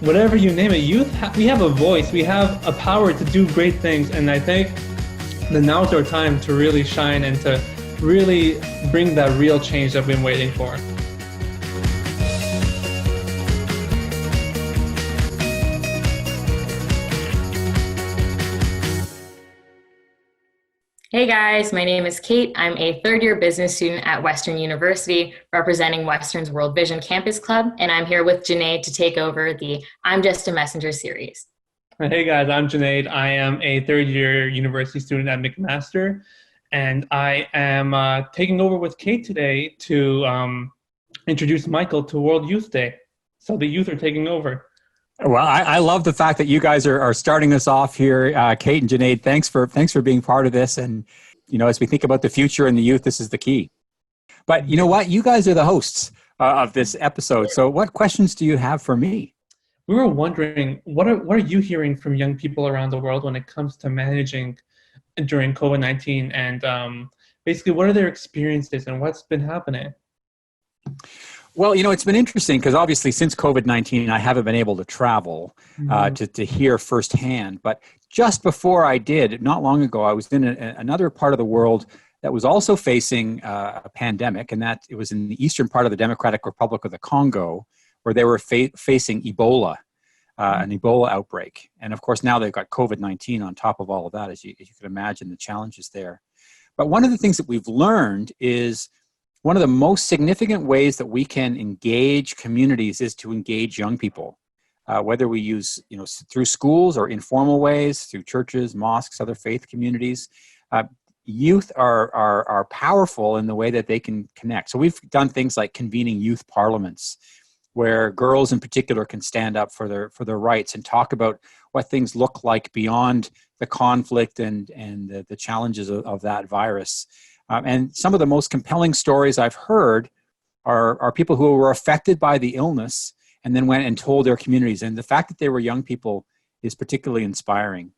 whatever you name it, we have a voice, we have a power to do great things. And I think that now's our time to really shine and to really bring that real change that we've been waiting for. Hey guys, my name is Kate. I'm a third-year business student at Western University, representing Western's World Vision Campus Club, and I'm here with Junaid to take over the I'm Just a Messenger series. Hey guys, I'm Junaid. I am a third-year university student at McMaster, and I am taking over with Kate today to introduce Michael to World Youth Day. So the youth are taking over. Well, I love the fact that you guys are starting this off here, Kate and Junaid. Thanks for being part of this. And, as we think about the future and the youth, this is the key. But you know what? You guys are the hosts of this episode. So what questions do you have for me? We were wondering, what are you hearing from young people around the world when it comes to managing during COVID-19? And basically, what are their experiences and what's been happening? Well, it's been interesting because obviously since COVID-19, I haven't been able to travel to hear firsthand. But just before I did, not long ago, I was in another part of the world that was also facing a pandemic, and that it was in the eastern part of the Democratic Republic of the Congo, where they were facing Ebola, an Ebola outbreak. And of course, now they've got COVID-19 on top of all of that, as you can imagine the challenges there. But one of the things that we've learned is one of the most significant ways that we can engage communities is to engage young people, whether we use, through schools or informal ways, through churches, mosques, other faith communities. Youth are powerful in the way that they can connect. So we've done things like convening youth parliaments, where girls in particular can stand up for their rights and talk about what things look like beyond the conflict and the challenges of that virus. And some of the most compelling stories I've heard are people who were affected by the illness and then went and told their communities. And the fact that they were young people is particularly inspiring.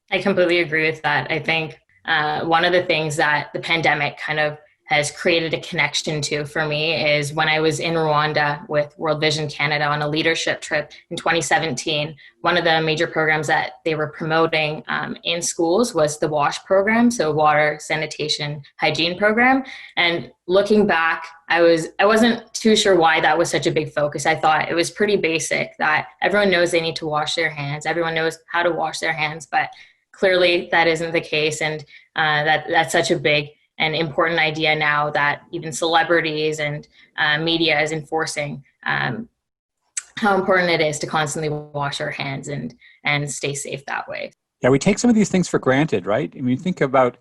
I completely agree with that. I think one of the things that the pandemic kind of has created a connection to for me is when I was in Rwanda with World Vision Canada on a leadership trip in 2017. One of the major programs that they were promoting in schools was the WASH program, so water, sanitation, hygiene program. And looking back, I wasn't too sure why that was such a big focus. I thought it was pretty basic that everyone knows they need to wash their hands. Everyone knows how to wash their hands, but clearly that isn't the case. And that's such a big an important idea now that even celebrities and media is enforcing how important it is to constantly wash our hands and stay safe that way. Yeah, we take some of these things for granted, right? I mean, think about,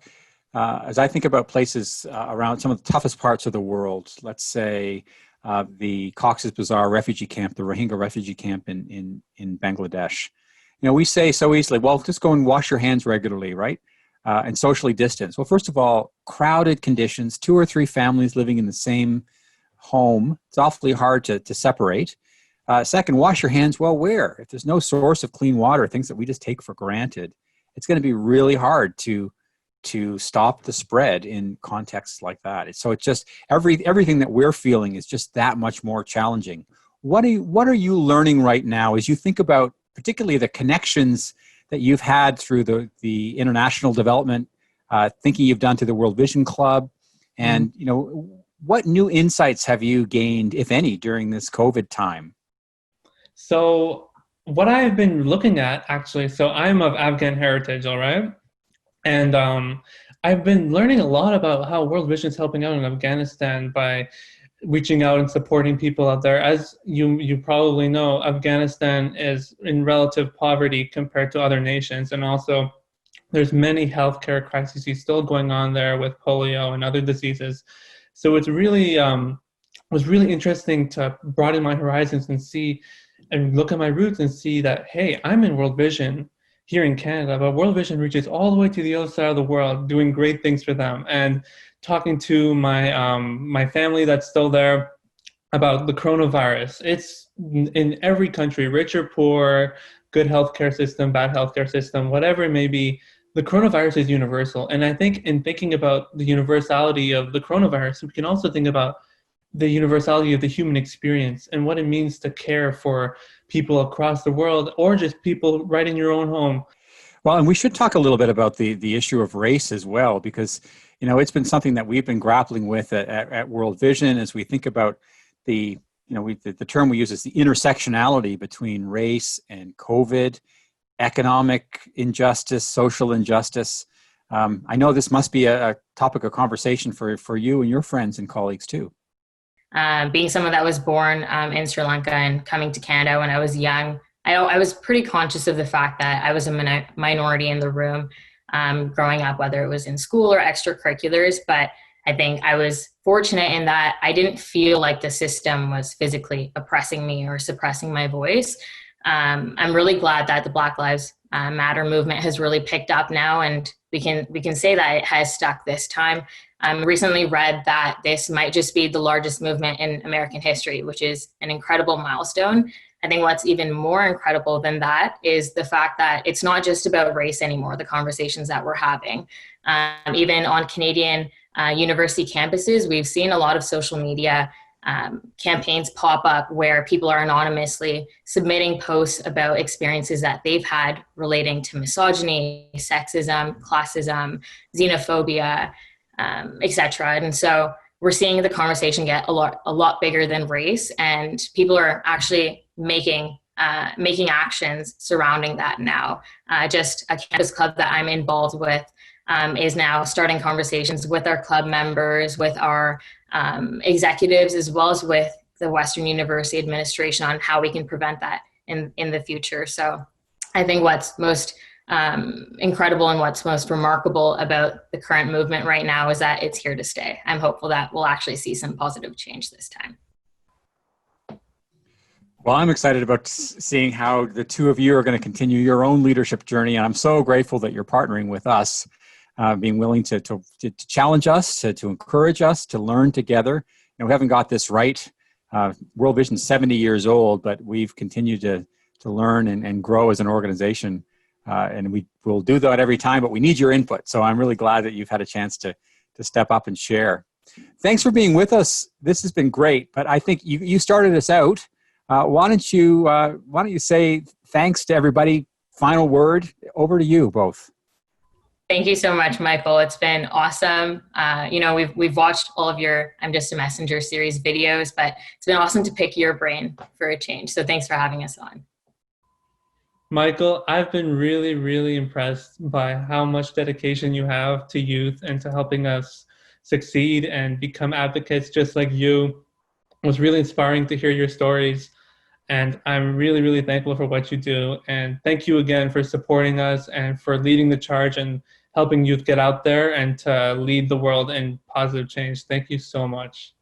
as I think about places around some of the toughest parts of the world, let's say the Cox's Bazar refugee camp, the Rohingya refugee camp in Bangladesh. We say so easily, well, just go and wash your hands regularly, right? And socially distance. Well, first of all, crowded conditions, 2 or 3 families living in the same home. It's awfully hard to separate. Second, wash your hands well where? If there's no source of clean water, things that we just take for granted, it's going to be really hard to stop the spread in contexts like that. So it's just everything that we're feeling is just that much more challenging. What are you learning right now as you think about particularly the connections that you've had through the international development, thinking you've done through the World Vision Club, and what new insights have you gained, if any, during this COVID time? So what I've been looking at, actually, so I'm of Afghan heritage, all right? And I've been learning a lot about how World Vision is helping out in Afghanistan by reaching out and supporting people out there. As you probably know, Afghanistan is in relative poverty compared to other nations. And also there's many healthcare crises still going on there with polio and other diseases. So it's really, was really interesting to broaden my horizons and see and look at my roots and see that, hey, I'm in World Vision here in Canada, but World Vision reaches all the way to the other side of the world, doing great things for them. And talking to my family that's still there about the coronavirus. It's in every country, rich or poor, good healthcare system, bad healthcare system, whatever it may be, the coronavirus is universal. And I think in thinking about the universality of the coronavirus, we can also think about the universality of the human experience and what it means to care for people across the world, or just people right in your own home. Well, and we should talk a little bit about the issue of race as well, because it's been something that we've been grappling with at World Vision as we think about the term we use is the intersectionality between race and COVID, economic injustice, social injustice. I know this must be a topic of conversation for you and your friends and colleagues too. Being someone that was born in Sri Lanka and coming to Canada when I was young, I was pretty conscious of the fact that I was a minority in the room growing up, whether it was in school or extracurriculars. But I think I was fortunate in that I didn't feel like the system was physically oppressing me or suppressing my voice. I'm really glad that the Black Lives Matter movement has really picked up now, and we can say that it has stuck this time. Recently read that this might just be the largest movement in American history, which is an incredible milestone. I think what's even more incredible than that is the fact that it's not just about race anymore, the conversations that we're having. Even on Canadian university campuses, we've seen a lot of social media campaigns pop up where people are anonymously submitting posts about experiences that they've had relating to misogyny, sexism, classism, xenophobia, etc. And so we're seeing the conversation get a lot bigger than race, and people are actually making actions surrounding that now. Just a campus club that I'm involved with is now starting conversations with our club members, with our executives, as well as with the Western University administration on how we can prevent that in the future. So I think what's most incredible and what's most remarkable about the current movement right now is that it's here to stay. I'm hopeful that we'll actually see some positive change this time. Well, I'm excited about seeing how the two of you are going to continue your own leadership journey, and I'm so grateful that you're partnering with us, being willing to challenge us, to encourage us, to learn together. We haven't got this right. World Vision's 70 years old, but we've continued to learn and grow as an organization, and we will do that every time, but we need your input. So I'm really glad that you've had a chance to step up and share. Thanks for being with us. This has been great, but I think you started us out. Why don't you say thanks to everybody? Final word, over to you both. Thank you so much, Michael. It's been awesome. We've watched all of your I'm Just a Messenger series videos, but it's been awesome to pick your brain for a change. So thanks for having us on. Michael, I've been really, really impressed by how much dedication you have to youth and to helping us succeed and become advocates just like you. It was really inspiring to hear your stories, and I'm really, really thankful for what you do. And thank you again for supporting us and for leading the charge and helping youth get out there and to lead the world in positive change. Thank you so much.